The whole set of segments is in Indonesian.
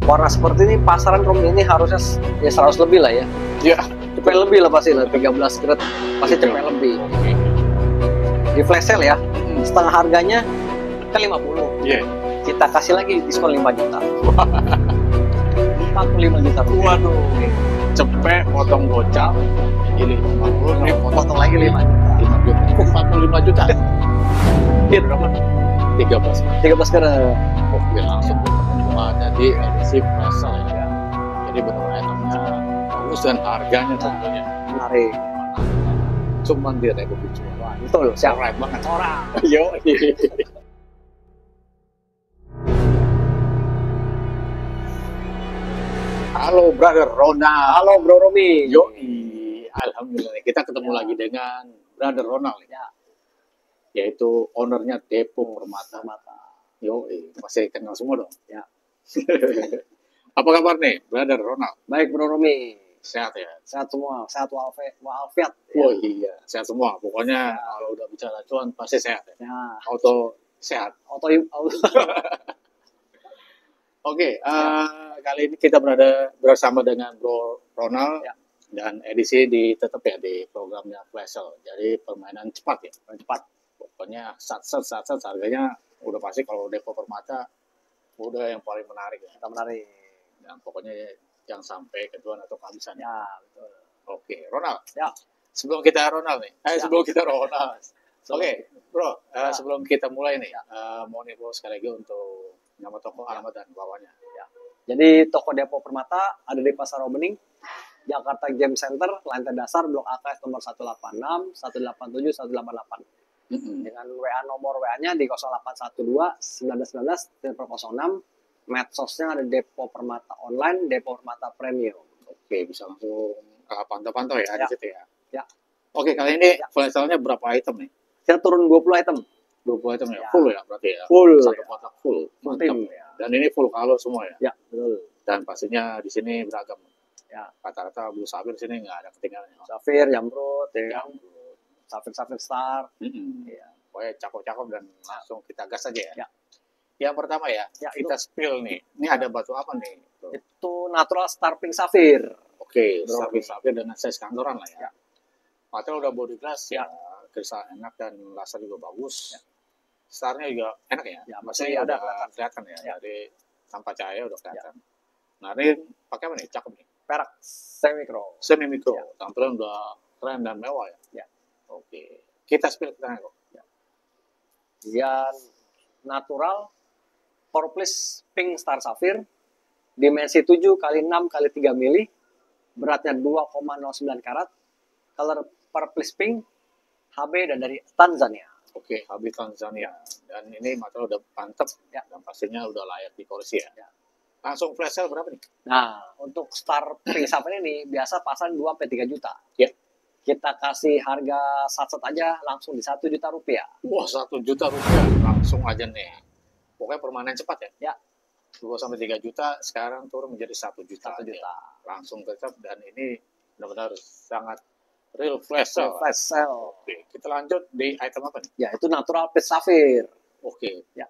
warna seperti ini pasaran Rom ini harusnya ya 100 lebih lah ya. Iya. Cepet lebih lah pasti lah, 13 karat pasti cepet lebih. Di flash sale ya, setengah harganya ke 50. Iya. Kita kasih lagi diskon 5 juta. 45 juta rupiah. Waduh. Cepet potong gocap. Jadi 50 nih Potong lagi 5 juta. 5 juta. 45 juta. Iya berapa? 13. 13 karat. Oke, langsung ketemu ada di edisi Plaza ya. Jadi benar itemnya bagus dan harganya tentunya Menarik. cuman di Republik Juara. Betul, siap. Keren banget. Orang. Yo. Halo brother Ronald. Halo Bro Romi. Yo. Alhamdulillah kita ketemu lagi dengan brother Ronald Ya. yaitu ownernya Depo Permata. Yo, masih kenal semua dong. Ya. Apa kabar nih, brother Ronald? Baik Bro Romi. Sehat ya? Sehat semua, sehat walafiat. Oh iya, sehat semua. Pokoknya kalau udah bicara cuan pasti sehat ya. Ya, Auto sehat. auto Oke, kali ini kita bersama dengan Bro Ronald Ya. dan edisi tetap ya di programnya Flash Sale. Jadi permainan cepat ya, cepat. Pokoknya sat-sat harganya udah pasti kalau Depo Permata udah yang paling menarik ya. kita menarik. Dan pokoknya yang sampai kejuan atau kehabisan. Ya, betul. Oke, Ronald. Ya. Sebelum kita Ronald nih. Ya. Sebelum kita Ronald. Oke, Bro. Ya. Sebelum kita mulai nih, mau nih Bro sekali lagi untuk nama toko, alamat dan bawahnya. Ya. Jadi toko Depo Permata ada di Pasar Obening, Jakarta Game Center, lantai dasar, Blok AKS nomor 186, 187, 188. Dengan nomor WA-nya di 0812 1919 006. Medsosnya ada Depo Permata Online, Depo Permata Premium. Oke, bisa langsung pantau-pantau ya, Ya. di situ ya. Ya. Oke, kali ini Ya. flash sale-nya berapa item nih? Kita turun 20 item. 20 item ya? Ya. Full ya berarti ya? Full. Satu kotak full. Mantap. Tim. Ya. Dan ini full color semua ya? Ya, betul. Dan pastinya di sini beragam. Ya. Rata-rata blue sabir di sini nggak ada ketinggalan. Ya. Safir, Jamrut, ya. Yang Safir Star. Ya. Pokoknya cakep-cakep dan langsung kita gas aja ya. Ya. Yang pertama ya, Ya, kita spill nih. Ini ada batu apa nih? Itu Natural Star Pink Safir. Oke, Bro. sabir dengan size kantoran lah ya. Ya. Material udah body glass ya. Ya. Kristal enak dan laser juga bagus. Starnya juga enak ya. Ya, Masih ada ada kelihatan ya. Ya. Jadi tanpa cahaya udah kelihatan. Nah ini pakai apa nih? Cakep nih. Perak Semikro. Semi mikro. Ya. Tampilan udah keren dan mewah ya. Ya. Oke. Kita spill ke tengah kok. Dia natural Purplish Pink Star Safir, dimensi 7 x 6 x 3 mili, beratnya 2,09 karat, color Purplish Pink, HB dan dari Tanzania. Oke, habis Tanzania. Dan ini material udah mantep Ya. dan pastinya udah layak di koleksi ya. Ya. Langsung flash sale berapa nih? Nah, untuk Star Pink Safir ini biasa pasang 2-3 juta. Ya. Kita kasih harga sat-sat aja langsung di 1 juta rupiah. Wah, 1 juta rupiah. Langsung aja nih. Pokoknya permainan cepat ya? Ya. 2-3 juta, sekarang turun menjadi 1 juta. 1 juta. Langsung tetap dan ini benar-benar sangat real flash sale. Flash sale. Oke, kita lanjut di item apa nih? Ya, itu natural Peach Safir. Oke. Ya.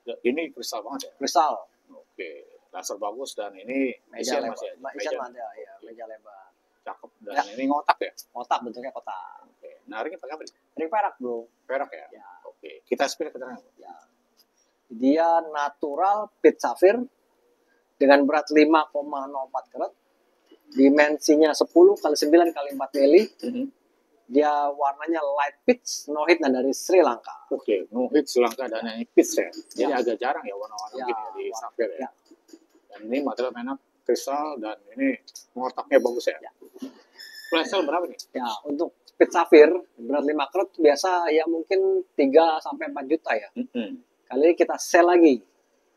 Ini kristal banget ya? Kristal. Oke. Laser bagus dan ini Meja isian lebar. masih ya? Meja ada, ya, meja lebar. Cakep. Dan Ya. ini ngotak ya? Kotak, bentuknya kotak. Oke. Nah, ini pakai apa nih? Ring perak, bro. Perak ya? Ya. Oke. Kita spill ke tengah. Ya. Dia natural pit safir dengan berat 5,04 karat, dimensinya 10 x 9 x 4 mili. Dia warnanya light peach, no hit dan dari Sri Lanka. Oke, no hit Sri Lanka dan yang peach ya. Jadi Ya. agak jarang ya warna-warna Ya, gini ya di warna- safir ya. ya. Dan ini material enak, kristal dan ini ngotaknya bagus ya. Ya. Flash sale berapa nih? Ya, untuk pit safir berat 5 karat biasa ya mungkin 3 sampai 4 juta ya. Kali ini kita sell lagi.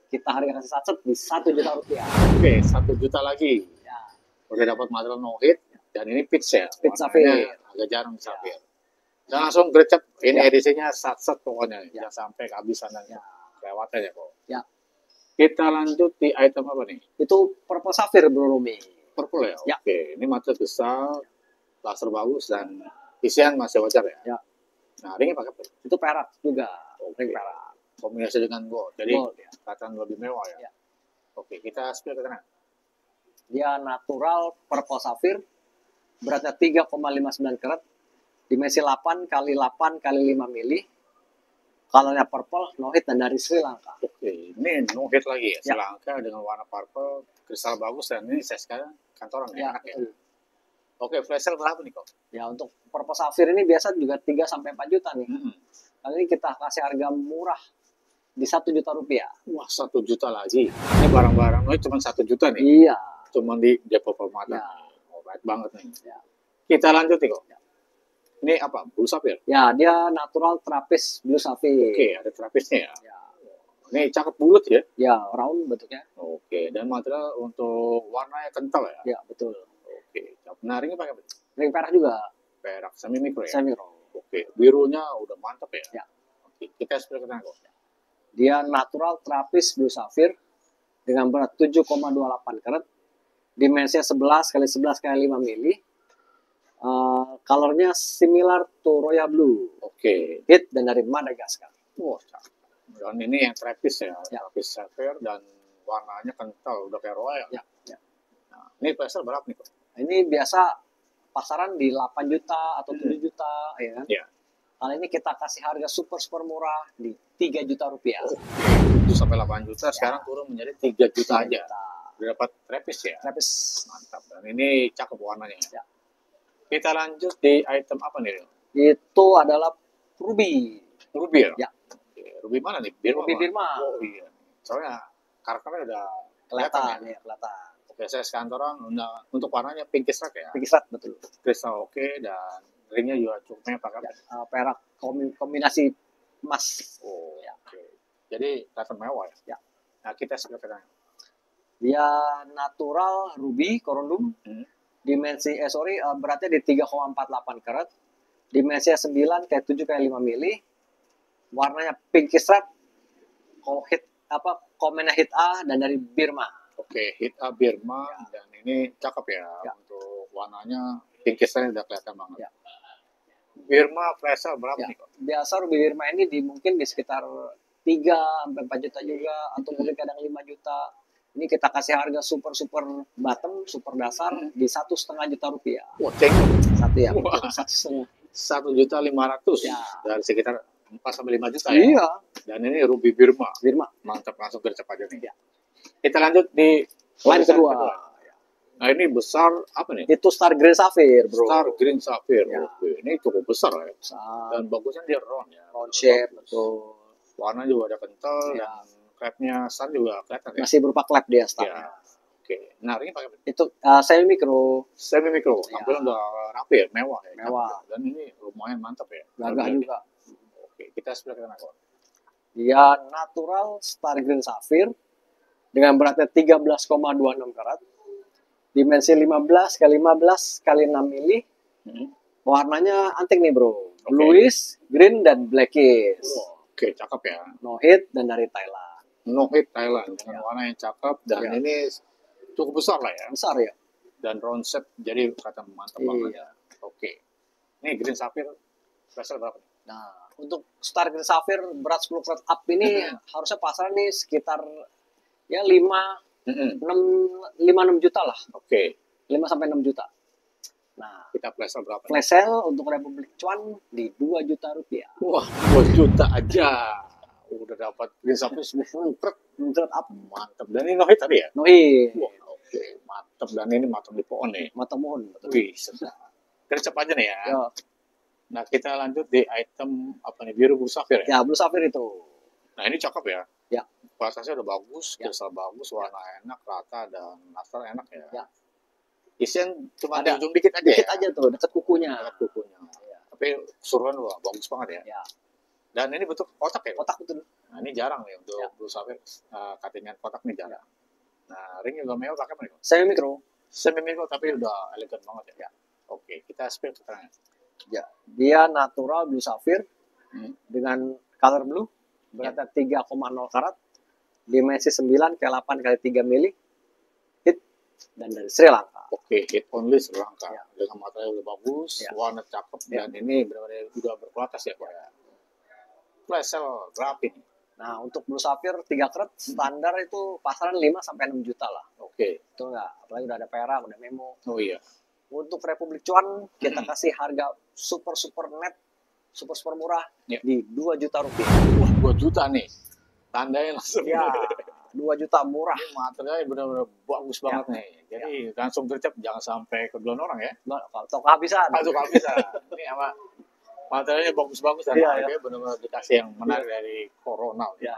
Kita harga kasih sat di 1 juta rupiah. Oke, 1 juta lagi. Ya, Udah dapat material no hit dan ini peach ya. Peach Warnanya safir. agak jarang safir. Dan langsung gercep. Ini Ya. edisinya sat-sat pokoknya. Ya. Jangan sampai kehabisan dan Ya. kelewatan ya kok. Ya. Kita lanjut di item apa nih? Itu purple safir, Bro Rumi. Purple ya? Ya. Oke, ini material besar, laser bagus dan isian masih wajar ya? Ya. Nah, ringnya pakai apa? Itu perak juga. Oke. Ring perak. Kombinasi dengan gold, jadi Gold, ya. kelihatan lebih mewah ya. Ya. Oke, kita spill ke kanan. Dia natural purple sapphire, beratnya 3,59 karat, dimensi 8 kali 8 kali 5 mili. Colornya purple, no hit dan dari Sri Lanka. Oke, ini no hit lagi ya. Sri Ya. Lanka dengan warna purple, kristal bagus dan ini saya sekarang kantoran ya, enak ya. Oke, flash sale berapa nih kok? Ya, untuk purple sapphire ini biasa juga 3 sampai 4 juta nih. Hmm. Kali ini kita kasih harga murah di 1 juta rupiah. Wah, 1 juta lagi. Ini barang-barangnya cuma 1 juta nih. Iya. Cuma di Depo Permata. Ya. Oh, baik banget nih. Ya. Kita lanjut nih kok. Ini apa? Blue sapphire? Ya, dia natural trapis blue sapphire. Oke, ada trapisnya ya. Ya. Ini cakep bulat ya. Ya, round bentuknya. Oke, dan material untuk warnanya kental ya. Ya, betul. Oke, nah ringnya pakai apa? Ring perak juga. Perak semi mikro ya. Semi round. Oke, birunya udah mantap ya. Ya. Oke, kita spill ke sana kok. Dia natural trapis blue sapphire dengan berat 7,28 karat. Dimensinya 11 kali 11 kali 5 mili. Colornya similar to royal blue. Oke. Hit dan dari Madagaskar. Wah, cakep. Dan ini yang trapis ya. Ya. Trapis sapphire dan warnanya kental, udah kayak royal. Ya. Ya. Nah, ini pasar berapa nih kok? Ini biasa pasaran di 8 juta atau 7 juta, ya kan? Ya. Kali ini kita kasih harga super murah di 3 juta rupiah. 7 sampai 8 juta, sekarang turun menjadi 3 juta aja. Udah dapat trapis ya. Trapis. Mantap. Dan ini cakep warnanya. Ya. Kita lanjut di item apa nih? Itu adalah ruby. Ruby ya? Ya. Oke, Ruby mana nih? Birma. Ruby Birma. Oh iya. Soalnya karakternya udah Kelihatan ya. ya, kelihatan. Oke, saya sekantoran untuk warnanya pinkish red ya. Pinky Strat, betul. Kristal oke dan ringnya juga cukup mewah pakai. Perak kombinasi emas. Oh ya. Oke. Jadi kelihatan mewah ya. Ya. Nah, kita sekarang Dia natural ruby corundum. Dimensi beratnya di 3,48 karat. Dimensinya 9 kayak 7 kayak 5 mili. Warnanya pinky stripe. Komennya hit A dan dari Birma. Oke, hit A Birma dan ini cakep ya, untuk warnanya pinkish red udah kelihatan banget. Ya. Birma flash sale berapa Ya. nih kok? Biasa ruby Birma ini mungkin di sekitar 3 sampai 4 juta juga atau mungkin kadang 5 juta. Ini kita kasih harga super bottom, super dasar di 1,5 juta rupiah. Wah, cengkok. Satu ya, Wah. 1,5. 1.500.000 Ya. dari sekitar 4 sampai 5 juta ya. Iya. Dan ini Ruby Birma. Birma. Mantap, langsung gercep aja nih. Ya. Kita lanjut di Line kedua. Nah, ini besar apa nih? Itu Star Green Sapphire, bro. Star Green Sapphire. Ya. Oke, ini cukup besar ya. Besar. Dan bagusnya dia round ya. Round shape, Bagus. betul. Warna juga ada kental Ya. dan clapnya Star juga kelihatan ya. Masih berupa klep dia Star. Ya. Oke. Nah, ini pakai Itu semi mikro, semi mikro. Ya. Tampilan udah rapi ya, mewah ya. Mewah. Dan ini lumayan mantap ya. gagah juga. Oke, kita sebelah kanan kok. Dia natural Star Green Sapphire dengan beratnya 13,26 karat. Dimensi 15 kali 15 kali 6 mili. Warnanya antik nih, bro. Bluish, green, dan blackish. Oke, cakep ya. No hit dan dari Thailand. No hit Thailand dengan warna yang cakep dan Ya. ini cukup besar lah ya. Besar ya? Dan round shape jadi kata mantap Iya. banget ya. Oke. Ini Green Sapphire special berapa? Nah, untuk Star Green Sapphire berat 10 karat up ini harusnya pasaran nih sekitar ya 5-6 juta lah. Oke. 5 sampai 6 juta. Nah, Kita flash sale berapa? flash sale untuk Republik Cuan di 2 juta rupiah. Wah, 2 juta aja. Udah dapat Green Sapphire 10 karat. Menurut up, Mantap. Dan ini no hit tadi ya? no hit. Wah, oke. Mantap. Dan ini matang di pohon nih. Mata mohon. Wih, sedap. Gercep aja nih ya. Ya, Nah, kita lanjut di item apa nih? Biru Blue Sapphire ya? ya Blue Sapphire itu. Nah, ini cakep ya. Ya. Kualitasnya udah bagus, Ya. kristal bagus, warna enak, rata, dan nastar enak ya. Ya. Isian cuma di Ada. ujung dikit aja Dikit ya. aja tuh, dekat kukunya. Dekat kukunya. Ya. Tapi keseluruhan wah, bagus banget ya. Ya, Dan ini bentuk kotak ya. kotak betul. Nah, ini jarang nih untuk Ya. Blue Sapphire. Cuttingan kotak nih jarang. Nah, ring juga mewah pakai apa nih? Semi mikro. Semi mikro tapi udah elegan banget ya. Oke, kita spill keterangan. Ya, dia natural Blue Sapphire dengan color blue, beratnya 3,0 karat, dimensi 9 ke 8 kali 3 mili, hit dan dari Sri Lanka. Oke, hit only Sri Lanka. Ya. Dengan material udah bagus, Ya. warna cakep, Ya. dan ini benar-benar udah berkualitas ya, Pak. Flash sale rapi nih. Nah, untuk Blue Sapphire 3 karat standar itu pasaran 5 sampai 6 juta lah. Oke. Betul nggak? Apalagi udah ada perak, udah memo. Oh iya. Untuk Republik Cuan kita kasih harga super net, super murah di 2 juta rupiah. Wah, 2 juta nih. Tandanya langsung. Ya, 2 juta murah. Ini materialnya benar-benar bagus banget nih. Jadi langsung gercep, jangan sampai keduluan orang ya. Atau kehabisan. Atau kehabisan. Ini apa? Materialnya bagus-bagus dan harganya benar-benar dikasih yang menarik dari Corona. Ya.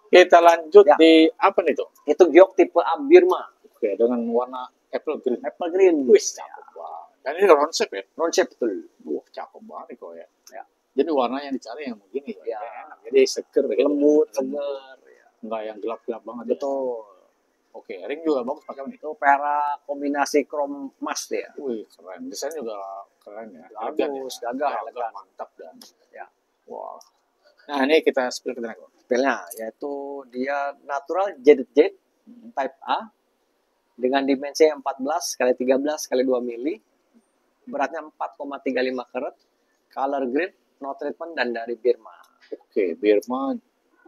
Kita lanjut di apa nih tuh? Itu giok tipe A Birma. Oke, dengan warna apple green. Apple green. Wih, cakep banget. Dan ini round shape ya? Round shape betul. Wah, cakep banget kok ya. Ya. Jadi warna yang dicari yang begini ya. Enak. Jadi seger, lembut, seger. Ya. Enggak yang gelap-gelap banget. Betul. Oke, ring juga bagus pakai ini. Itu perak kombinasi chrome emas ya. Wih, keren. Desainnya juga keren ya. Bagus, gagah, elegan. Mantap dan. Ya. Wow. Nah, ini kita spill ke tengah. Spillnya yaitu dia natural jaded jade type A dengan dimensi 14 kali 13 kali 2 mili, beratnya 4,35 karat, color grade, no treatment dan dari Birma. Oke, Birma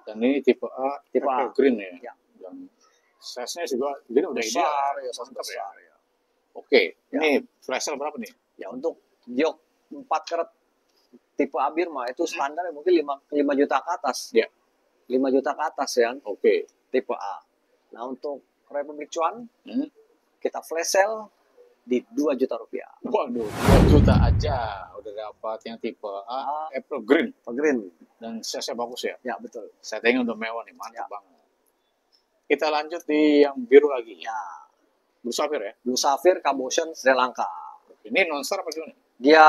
dan ini tipe A, tipe A green ya. Ya. Dan size-nya juga gini udah besar, ideal. Ya, besar ya. Oke, ini flash sale berapa nih? Ya untuk giok 4 karat tipe A Birma itu standar mungkin 5 juta ke atas. Ya. 5 juta ke atas ya. Oke. Tipe A. Nah untuk Republik Cuan kita flash sale di 2 juta rupiah. Waduh, 2 juta aja udah dapat yang tipe A, apple green. Dan size-nya bagus ya? Ya, betul. Settingnya udah mewah nih, mantap banget. Kita lanjut di yang biru lagi. Ya. Blue Sapphire ya? Blue Sapphire Cabotion Sri Lanka. Ini non-star apa gimana? Dia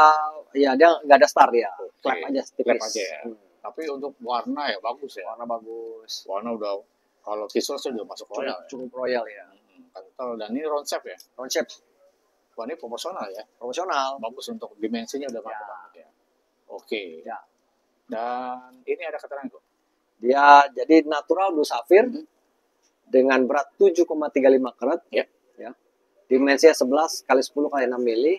nggak ada star dia. Klep aja tipis. Klep aja ya. Tapi untuk warna ya bagus ya. Warna bagus. Warna udah, kalau visual sudah masuk royal ya. Cukup royal ya. Kental, dan ini round shape ya? Round shape. Wah, ini proporsional ya? Proporsional. Bagus untuk dimensinya udah mantap banget ya. Oke. Ya. Dan ini ada keterangan kok. Dia jadi natural Blue Sapphire dengan berat 7,35 karat. Ya. Dimensinya 11 kali 10 kali 6 mili.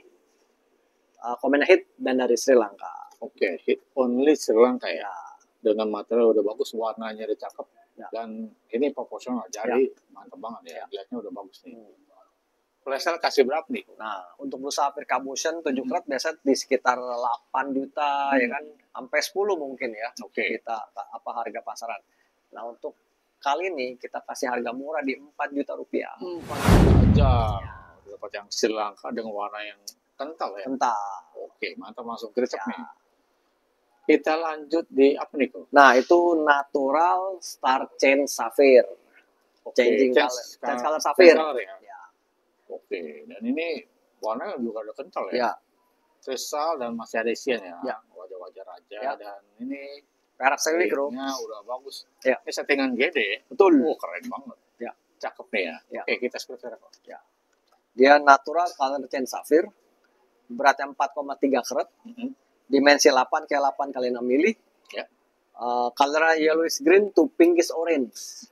Komen hit dan dari Sri Lanka. Oke, hit only Sri Lanka ya. Dengan material udah bagus, warnanya udah cakep. Dan ini proporsional, jadi mantap banget ya. Lihatnya udah bagus nih. Flash sale kasih berapa nih? Nah, untuk Blue Sapphire Cabotion 7 karat biasa di sekitar 8 juta ya kan, sampai 10 mungkin ya. Oke. Kita harga pasaran. Nah, untuk kali ini kita kasih harga murah di 4 juta rupiah. 4 juta aja. Dapat yang Sri Lanka dengan warna yang kental ya. Kental. Oke, mantap, langsung gercep nih. Kita lanjut di apa nih kok? Nah, itu natural Star Chain Sapphire. Changing color Sapphire. Ya. Oke, dan ini warnanya juga udah kental ya. Ya. Kristal dan masih ada isian ya. Wajah-wajah raja dan ini perak semi mikro. Udah bagus. Ya. Ini settingan gede. Betul. Keren banget. Ya. Cakep nih ya. Oke, kita seperti apa? Ya. Dia natural color chain sapphire. Beratnya 4,3 karat. Dimensi 8 kali 8 kali 6 mili. Ya. Colornya yellowish green to pinkish orange.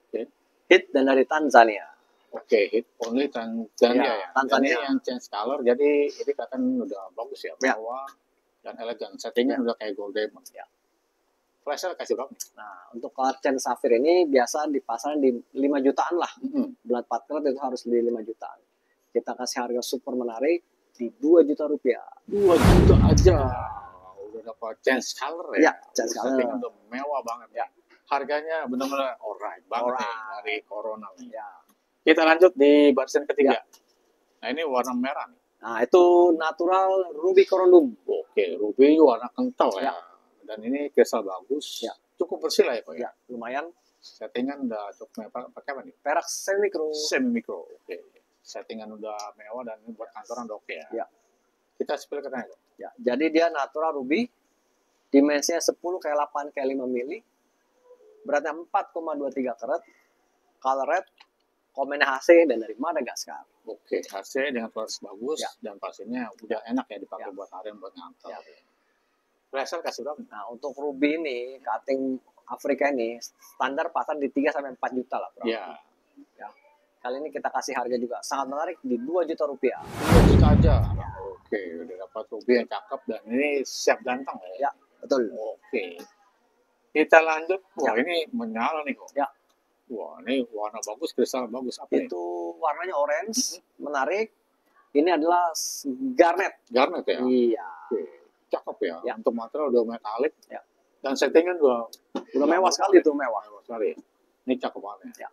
Hit dan dari Tanzania. Oke, hit only Tanzania ya. Tanzania. Ini yang change color, jadi ini kelihatan udah bagus ya. Mewah dan elegan. Settingnya udah kayak gold diamond. Ya. Flash sale kasih berapa? Nah, untuk color chain sapphire ini biasa di pasaran di 5 jutaan lah. Bulat 4 karat itu harus di 5 jutaan. Kita kasih harga super menarik di 2 juta rupiah. 2 juta aja. Udah dapat change color ya. Change color. Settingnya udah mewah banget ya. Harganya benar-benar alright banget nih dari Corona nih. Ya. Kita lanjut di barisan ketiga. Nah, ini warna merah nih. Nah, itu natural ruby corundum. Oke, ruby warna kental ya. Dan ini kristal bagus. Cukup bersih lah ya, Pak ya. Lumayan. Settingan udah cukup mewah. Pakai apa nih? Perak semi mikro. Semi mikro. Oke. Settingan udah mewah dan ini buat kantoran udah oke ya. Kita spill ke tengah. Ya, jadi dia natural ruby. Dimensinya 10 kali 8 kali 5 mili. Beratnya 4,23 karat. Color red. Komen HC dan dari Madagaskar. Oke, HC dengan kualitas bagus dan pasirnya udah enak ya dipakai buat harian, buat ngantor. Flash sale kasih berapa? Nah, untuk ruby ini, cutting Afrika ini, standar pasar di 3 sampai 4 juta lah. Ya. Kali ini kita kasih harga juga sangat menarik di 2 juta rupiah. 2 juta aja. Oke, udah dapat ruby yang cakep dan ini siap ganteng ya. Ya, betul. Oke. Kita lanjut. Wah, ini menyala nih kok. Ya. Wah, ini warna bagus, kristal bagus. Apa ini? Itu warnanya orange, menarik. Ini adalah garnet. Garnet ya? Iya. Oke. Cakep ya. Ya. Untuk material udah metalik. Ya. Dan settingan Udah mewah sekali tuh, mewah. Mewah sekali. Ini cakep banget. Ya.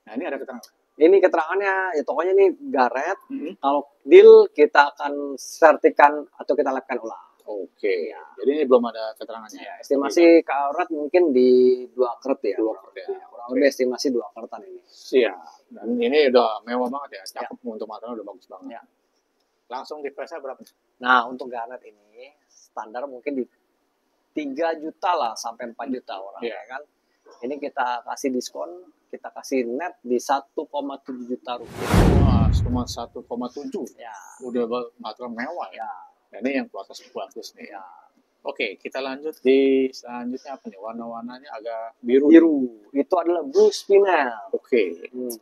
Nah, ini ada keterangan. Ini keterangannya, ya tokonya ini garnet. Mm-hmm. Kalau deal kita akan sertikan atau kita lapkan ulang. Oke. Ya. Jadi ini belum ada keterangannya. Ya, estimasi karat mungkin di 2 karat ya. 2 karat ya. Kurang lebih estimasi 2 karatan ini. Siap. Dan ini udah mewah banget ya. Cakep untuk material udah bagus banget. Ya. Langsung di price berapa? Nah, untuk garnet ini standar mungkin di 3 juta lah sampai 4 juta orang Ya. ya kan. Ini kita kasih diskon, kita kasih net di 1,7 juta rupiah. Wah, cuma 1,7. Ya. Udah material mewah ya. Ya. Nah, ini yang kualitas bagus nih. Ya. Oke, kita lanjut di selanjutnya apa nih? Warna-warnanya agak biru. Biru. Itu adalah blue spinel. Oke, Hmm.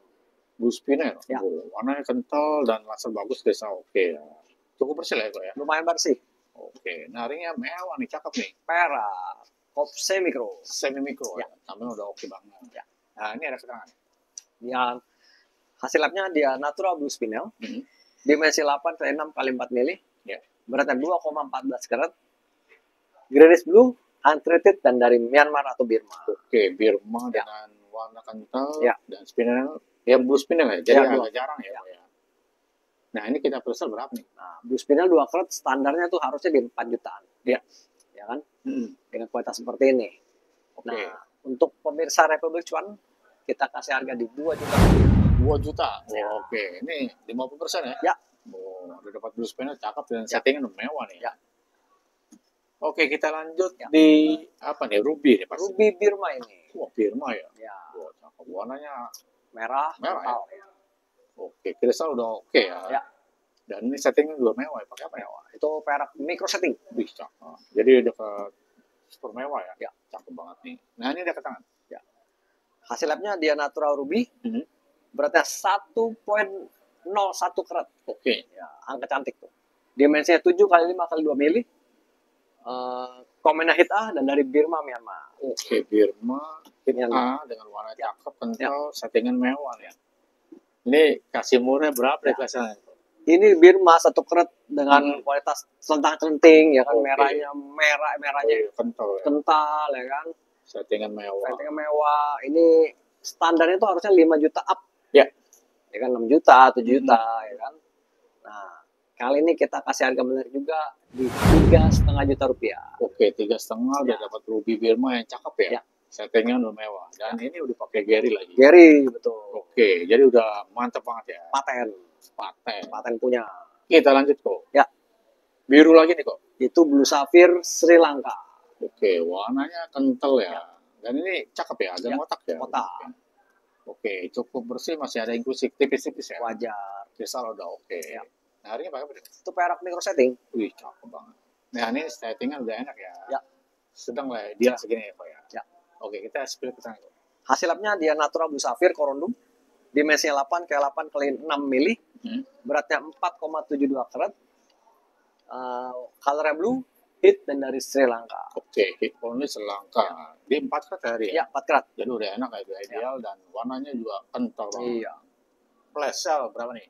blue spinel. Ya. Oh, warnanya kental dan laser bagus desa. Oke ya. Cukup bersih lah ya, kok ya. Lumayan bersih. Oke, naringnya mewah nih, cakep nih. Perak. Kopse mikro. Semi mikro Ya. ya. Tampilnya udah oke banget. Ya. Nah, ini ada keterangan. Dia hasil labnya dia natural blue spinel. Hmm. Dimensi 8 ke 6 kali 4 mili. Ya. Beratnya 2,14 karat. Greenish blue, untreated dan dari Myanmar atau Birma. Oke, Birma Ya. dengan warna kental Ya. dan spinel. Ya, blue spinel ya. Jadi Ya, agak jarang ya, kok ya. Nah, ini kita presel berapa nih? Nah, blue spinel 2 karat standarnya tuh harusnya di 4 jutaan. Ya. Ya kan? Hmm. Dengan kualitas seperti ini. Oke. Nah, untuk pemirsa Republik Cuan, kita kasih harga di 2 juta. 2 juta. Ya. Oh, oke, ini 50% ya? Ya. Oh, udah dapat blue spinel cakep dan Ya. settingan udah mewah nih. Ya. Oke, kita lanjut Ya. di apa nih? Ruby nih pasti. Ruby Birma ini. Wah, Birma ya. Ya, Wah, cakep. Warnanya merah, Merah, total. oke. Kristal udah oke ya. Ya. Dan ini settingnya juga mewah ya. Pakai apa ya? Itu perak micro setting. Wih, cakep. Jadi udah ke super mewah ya. Ya. Cakep banget nih. Nah, ini ada ke tangan. Hasil labnya dia natural ruby. Mhm. Beratnya 1,01 karat. Oke. Ya, angka cantik tuh. Dimensinya 7 kali 5 kali 2 mili. Komennya hit A dan dari Birma, Myanmar. Oke, Birma hit Myanmar. A dengan warna Ya. cakep, kental, settingan mewah ya. Ini kasih murnya berapa Ya. deh kelasnya? Ini Birma 1 karat dengan kualitas centang-centing ya kan, Oke. merahnya Oh, kental ya. kental ya kan. Settingan mewah. Ratingnya mewah. Ini standarnya itu harusnya 5 juta up. Ya. Ya kan 6 juta, 7 juta ya kan. Nah, kali ini kita kasih harga menarik juga di 3,5 juta rupiah. Oke, 3,5 udah Ya. dapat Ruby Birma yang cakep ya. Ya. Settingan udah mewah. Dan ini udah pakai Gary lagi. Gary, betul. Oke, jadi udah mantep banget ya. Paten. Paten. Punya. Kita lanjut kok. Ya. Biru lagi nih kok. Itu Blue Sapphire Sri Lanka. Oke, warnanya kental ya. Dan ini cakep ya, agak Ya, ngotak ya. kotak. Oke, cukup bersih, masih ada inklusif tipis-tipis ya. Wajar. Kristal udah oke. Ya. Nah, hari ini pakai apa? Itu perak micro setting. Wih, cakep banget. Nah, ini settingan udah enak ya. Ya. Sedang lah ya, dia segini ya, Pak ya. Ya. Oke, kita spill ke sana. Hasil labnya dia natural Blue Sapphire Corundum. Dimensinya 8 ke 8 kali 6 mili. Hmm. Beratnya 4,72 karat. Colornya blue, hit dan dari Sri Lanka. Oke, hit only Selangka. Di 4 kat hari ya. Ya, 4 karat. Jadi udah enak ya, udah ideal dan warnanya juga kental banget. Iya. Flash sale berapa nih?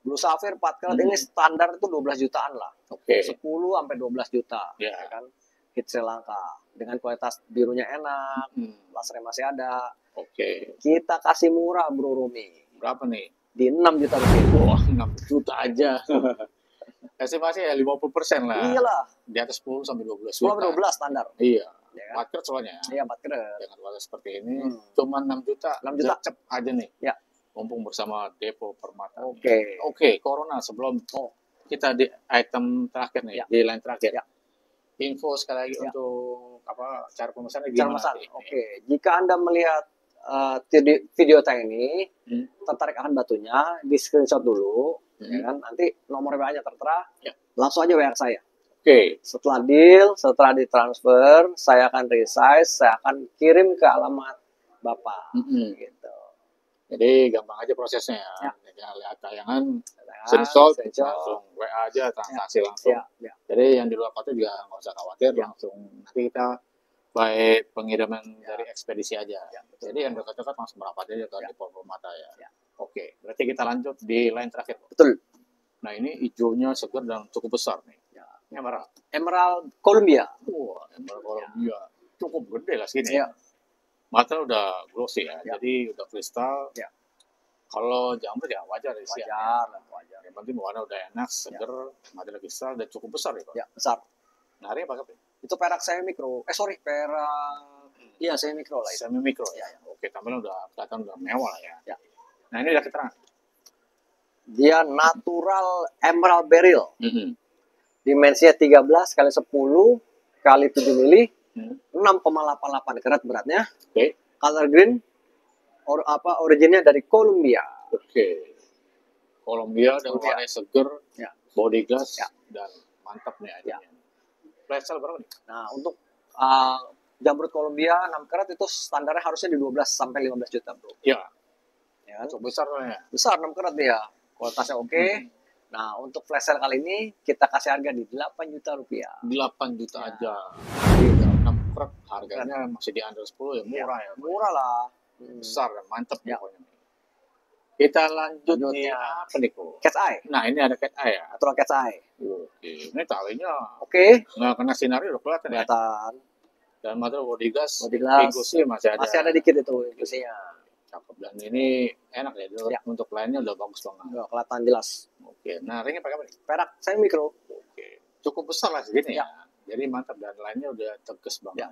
Blue Sapphire 4 karat ini standar itu 12 jutaan lah. Oke. 10 sampai 12 juta. Ya. Ya kan? Hit Sri Lanka. Dengan kualitas birunya enak, lasernya masih ada. Oke. Kita kasih murah Bro Rumi. Berapa nih? Di 6 juta rupiah. Wah, 6 juta aja. Estimasi ya 50% lah. Iyalah. Di atas 10 sampai 12 10 juta. sampai 12 standar. Iya. Ya kan? Market soalnya. Iya, 4 karat. Dengan kualitas seperti ini, Hmm. cuma 6 juta. 6 juta. Cep aja nih. Ya. Mumpung bersama Depo Permata. Oke. Oke, Corona sebelum kita di item terakhir nih, Ya. di line terakhir. Ya. Info sekali lagi Ya. untuk apa cara pemesannya Cara gimana? pesan. nih? Oke. Jika Anda melihat video tag ini, Hmm. tertarik akan batunya, di screenshot dulu, Hmm. ya kan? Nanti nomor WA-nya tertera, Ya. langsung aja WA saya. Oke. Setelah deal, setelah ditransfer, saya akan resize, saya akan kirim ke alamat Bapak. Mm-mm. Gitu. Jadi gampang aja prosesnya ya. Ya. Jangan lihat tayangan, Nah, screenshot, screenshot. langsung WA aja, transaksi langsung. Ya, ya. Jadi yang di luar kota juga nggak usah khawatir, Ya. langsung nanti kita Baik pengiriman dari ekspedisi aja. Ya, betul. Jadi yang dekat-dekat langsung merapat aja ke Ya. Depo Permata ya. Ya. Oke, berarti kita lanjut di line terakhir. Betul. Nah ini hijaunya segar dan cukup besar nih. Ya. Ini merah. Emerald Columbia. Wah, emerald Columbia. Cukup gede lah segini Ya. ya. Mata udah glossy ya, Ya. jadi udah kristal. Ya. Kalau jamur ya wajar ya. Wajar. Yang penting warna udah enak, seger, mata kristal dan cukup besar ya Pak. Ya, besar. Nah, ini pakai apa? Itu perak semi mikro. Perak. Iya, semi mikro lah itu. Semi mikro Ya, ya. Oke, tampilan udah kelihatan udah mewah lah ya. Ya. Nah, ini udah keterangan. Dia natural emerald beryl. Mhm. Dimensinya 13 kali 10 kali 7 mili. Hmm. 6,88 karat beratnya. Oke. Color green. Originnya dari Columbia. Oke. Columbia dengan warna seger, Ya. body glass Ya. dan mantap nih Ya. itemnya. Flash sale berapa nih? Nah, untuk jamrut Columbia 6 karat itu standarnya harusnya di 12 sampai 15 juta, Bro. Ya, Ya kan? cukup besar lah ya. Besar 6 karat dia. Kualitasnya oke. Nah, untuk flash sale kali ini kita kasih harga di 8 juta rupiah. 8 juta Ya. aja. Jadi udah 6 krep, harganya masih di under 10 ya, murah ya. Murah lah. Besar dan mantap Ya. pokoknya. Kita lanjut nih Lanjutnya. apa nih kok? Cat's eye. Nah, ini ada cat eye ya. Natural cat's eye. Oke, ini talinya Oke. nggak kena sinar udah kelihatan ya. Kelihatan. Dan material body glass, Body glass. sih masih ada. Masih ada dikit itu infusnya. Cakep. Dan ini enak ya, Ya. untuk lainnya udah bagus banget. Nggak kelihatan jelas. Oke, nah ringnya pakai apa nih? Perak semi mikro. Oke, cukup besar lah segini Ya. ya. Jadi mantap dan lainnya udah tegas banget. Ya.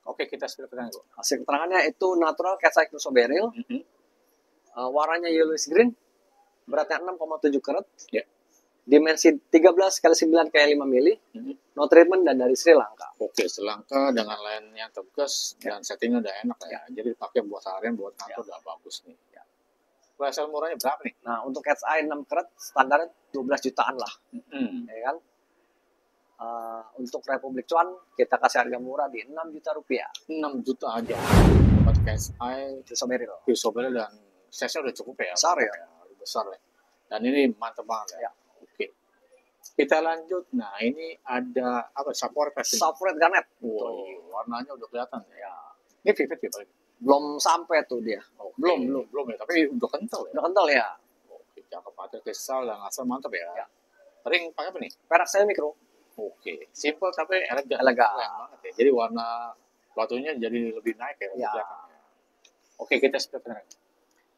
Oke, kita spill ke sana, Bu. Hasil keterangannya itu natural cat's eye beryl. Mhm. Warnanya yellowish green. Beratnya 6,7 karat. Ya. Dimensi 13 kali 9 kali 5 mili. Mhm. No treatment dan dari Sri Lanka. Oke, selangka dengan lain yang tegas dan settingnya udah enak ya. Jadi pakai buat harian, buat kantor udah bagus nih. Ya. Flash sale murahnya berapa nih? Nah, untuk cat's eye 6 karat standarnya 12 jutaan lah, Mhm. ya kan? Untuk Republik Cuan kita kasih harga murah di 6 juta rupiah. 6 juta aja. Dapat cash eye, Beryl. Isobel dan size-nya udah cukup ya. Besar ya. Udah besar ya. Dan ini mantep banget ya. Ya. Oke. Kita lanjut. Nah, ini ada apa? Sapphire Pass. Sapphire garnet. Wah, warnanya udah kelihatan ya. Ya. Ini vivid ya paling. Belum sampai tuh dia. Oke. Belum ya, tapi udah kental ya. Udah kental ya. Oke, cakep banget kristal dan asal mantap ya. Ya. Ring pakai apa nih? Perak semi mikro. Oke, simple tapi elegan. Elegan. Keren banget ya. Jadi warna batunya jadi lebih naik ya. Ya. Belakang. Oke, kita seperti ini.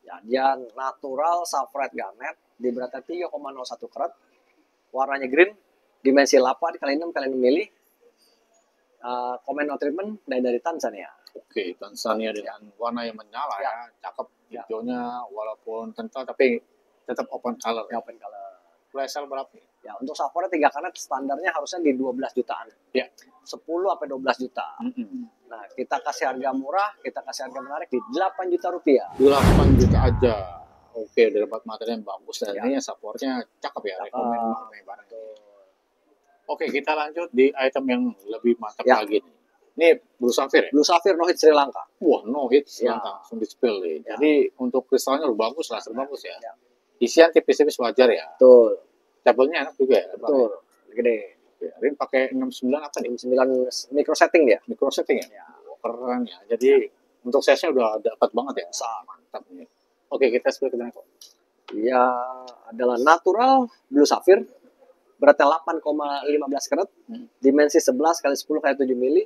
Ya, dia natural sapphire garnet di beratnya 3,01 karat. Warnanya green, dimensi 8 kali 6 kali 6 mili. Komen no treatment dari Tanzania. Oke, Tanzania dengan warna yang menyala ya, cakep. Ya. Hijaunya walaupun kental tapi tetap open color. Ya, open color. Flash sale berapa nih? Ya, untuk sapphire 3 karat standarnya harusnya di 12 jutaan. Ya. 10 sampai 12 juta. Nah, kita kasih harga murah, kita kasih harga menarik di 8 juta rupiah. 8 juta aja. Oke, udah dapat materi yang bagus dan Ya. ini supportnya cakep ya, Cakep. rekomen banget nih barang. Oke, kita lanjut di item yang lebih mantap Ya. lagi nih. Ini Blue Sapphire ya? Blue Sapphire no hit Sri Lanka. Wah, no hit Ya. langsung di spill nih. Ya. Jadi untuk kristalnya udah bagus lah, bagus ya. Ya. Isian tipis-tipis wajar ya. Betul. Tabelnya enak juga ya. Betul. Gede. Ini pakai 69 apa nih? 9 micro setting dia. Micro setting ya? Ya. Keren ya. Jadi untuk size-nya udah dapat banget ya. Mantap nih. Oke, kita spill ke sana kok. Dia adalah natural Blue Sapphire. Beratnya 8,15 karat. Dimensi 11 kali 10 kali 7 mili.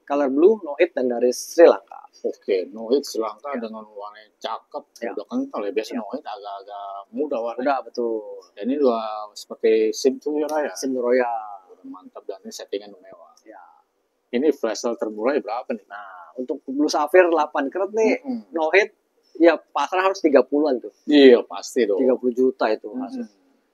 Color blue, no hit dan dari Sri Lanka. Oke, no hit Sri Lanka dengan warna yang cakep, Ya. udah kental ya. Biasanya Ya. no hit agak-agak muda warnanya. Udah betul. Dan ini udah seperti SIM Tuyura ya. Sim Royal. Udah mantap dan ini settingan mewah. Ya. Ini flash sale termurah berapa nih? Nah, untuk Blue Sapphire 8 karat nih, Mm-mm. no hit, ya pasar harus 30-an tuh. Iya, pasti dong. 30 juta itu Mm-mm. hasil.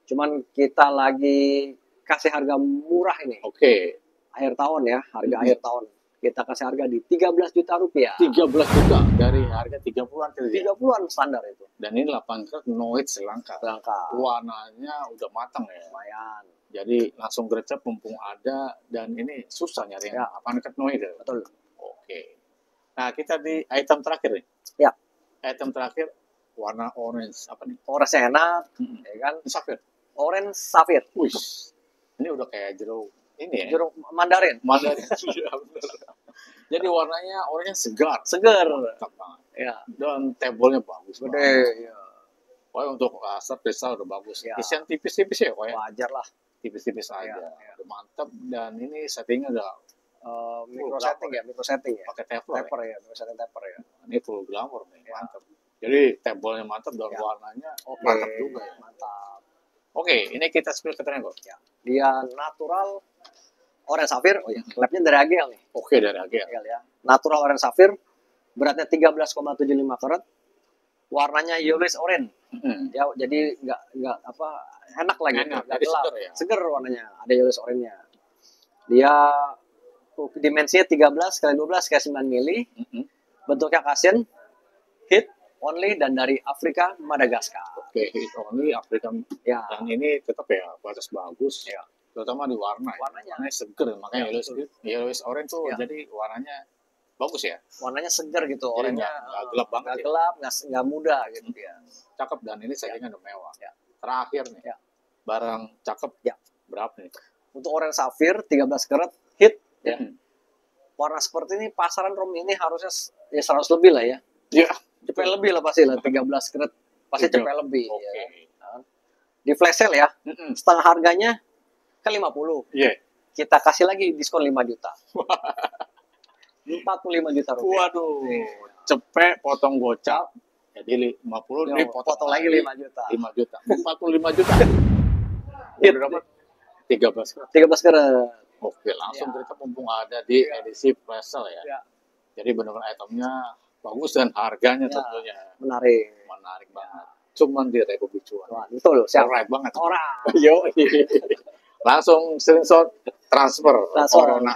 Cuman kita lagi kasih harga murah ini. Oke, Akhir tahun ya, harga Mm-mm. akhir tahun. Kita kasih harga di 13 juta rupiah. 13 juta dari harga 30-an tadi ya. 30-an standar itu. Dan ini 8 karat no hit Sri Lanka. Langka. Warnanya udah matang ya. Lumayan. Jadi langsung gercep mumpung ada dan ini susah nyari yang Ya. 8 karat no hit ya. Betul. Oke. Nah, kita di item terakhir nih. Ya. Item terakhir warna orange apa nih? Orangnya enak, Mm-mm. ya kan? Sapphire. Orange Sapphire. Wih. Ini udah kayak jeruk ini ya. Jeruk Mandarin. Mandarin. Iya, bener. Jadi warnanya oranye segar. Segar. Mantap banget. Ya. Dan tebelnya bagus Gede. banget. Ya. Pokoknya untuk laser kristal udah bagus. Ya. Isian tipis-tipis ya, kok ya. Wajar lah. Tipis-tipis aja. Ya. Udah mantap. Dan ini settingnya udah Micro setting ya, micro setting ya. pakai taper. Taper ya, micro setting taper ya. Ini full glamour nih, Ya. mantap. Jadi tebelnya mantap dan Ya. warnanya Oke. mantap juga ya. Mantap. Oke, ini kita spill ke kok. Ya. Dia natural orange sapphire. Oh ya, labnya dari AGL nih. Oke, dari AGL. AGL ya. Natural orange sapphire. Beratnya 13,75 karat. Warnanya yellowish orange. Ya, jadi nggak apa enak lah gitu. Enak, Nggak jadi gelap. seger ya. Seger warnanya. Ada yellowish orange-nya. Dia dimensinya 13 kali 12 kali 9 mili. Bentuknya Caucasian, hit, only, dan dari Afrika, Madagaskar. Oke, ini Afrika. Ya, Dan ini tetap ya batas bagus. Ya. Terutama di warna. Warnanya. Warnanya seger, makanya Ya, yellowish orange tuh Ya. jadi warnanya bagus ya. warnanya seger gitu. Jadi Oranye nggak gelap banget nggak ya. gelap, nggak muda gitu ya. Cakep, dan ini settingnya udah mewah. Ya. Terakhir nih, Ya. barang cakep. Ya. Berapa nih? Untuk orange sapphire 13 karat, hit. Ya. Hmm. Warna seperti ini, pasaran rom ini harusnya ya 100 lebih lah ya. Ya. Cepet lebih lah pasti lah, 13 karat. Pasti Betul. cepet lebih. Oke. Ya. Di flash sale ya, setengah harganya ke 50. Iya. Kita kasih lagi diskon 5 juta. 45 juta rupiah. Waduh, cepet potong gocap. Jadi 50 Yo, nih potong lagi 5 juta. 5 juta. 45 juta. Hit. Udah dapat 13. 13 karat. Oke, langsung Ya. kita mumpung ada di edisi flash sale ya. Ya. Jadi benar-benar itemnya bagus dan harganya Ya. tentunya Menarik. menarik banget. Cuman di Republik Cuan. Wah, betul. Siap. Alright banget. Orang. Yo. Langsung screenshot transfer. Transfer. Corona.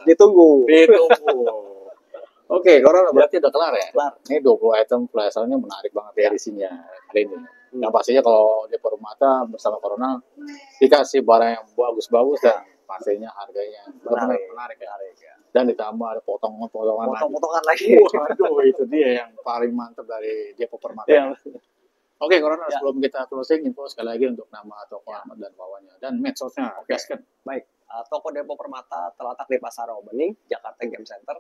Ditunggu. Ditunggu. Oke, Corona berarti udah kelar ya? Kelar. Ini 20 item flash sale-nya menarik banget ya edisinya kali ini. Yang pastinya kalau di Permata bersama Corona dikasih barang yang bagus-bagus dan pastinya harganya benar-benar menarik ya. Menarik ya. Dan ditambah ada potongan-potongan lagi. Potong-potongan lagi. Waduh, itu dia yang paling mantap dari Depo Permata. Ya. Oke, Corona, Ya. sebelum kita closing, info sekali lagi untuk nama toko alamat dan bawahnya. Dan medsosnya, gaskan. Baik. Toko Depo Permata terletak di Pasar Rawabening, Jakarta Game Center.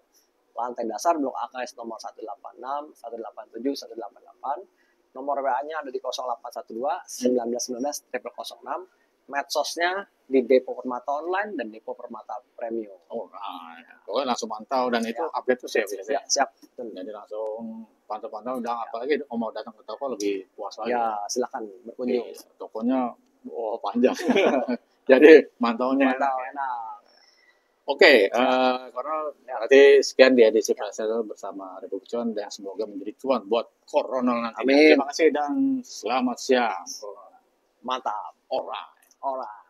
Lantai dasar Blok AKS nomor 186, 187, 188. Nomor WA-nya ada di 0812 1919 006. Medsosnya di Depo Permata Online dan Depo Permata Premium. Oh, nah, pokoknya langsung pantau dan itu update tuh ya biasanya. Ya, siap. Betul. Jadi langsung pantau-pantau, dan apalagi mau datang ke toko lebih puas lagi. Ya, silakan berkunjung. Oke, tokonya panjang. Jadi mantaunya. Mantap, enak. Oke, karena nanti sekian di edisi flash sale bersama Republik Cuan dan semoga menjadi cuan buat Corona nanti. Amin. Terima kasih dan selamat siang. Mantap. Alright. Alright.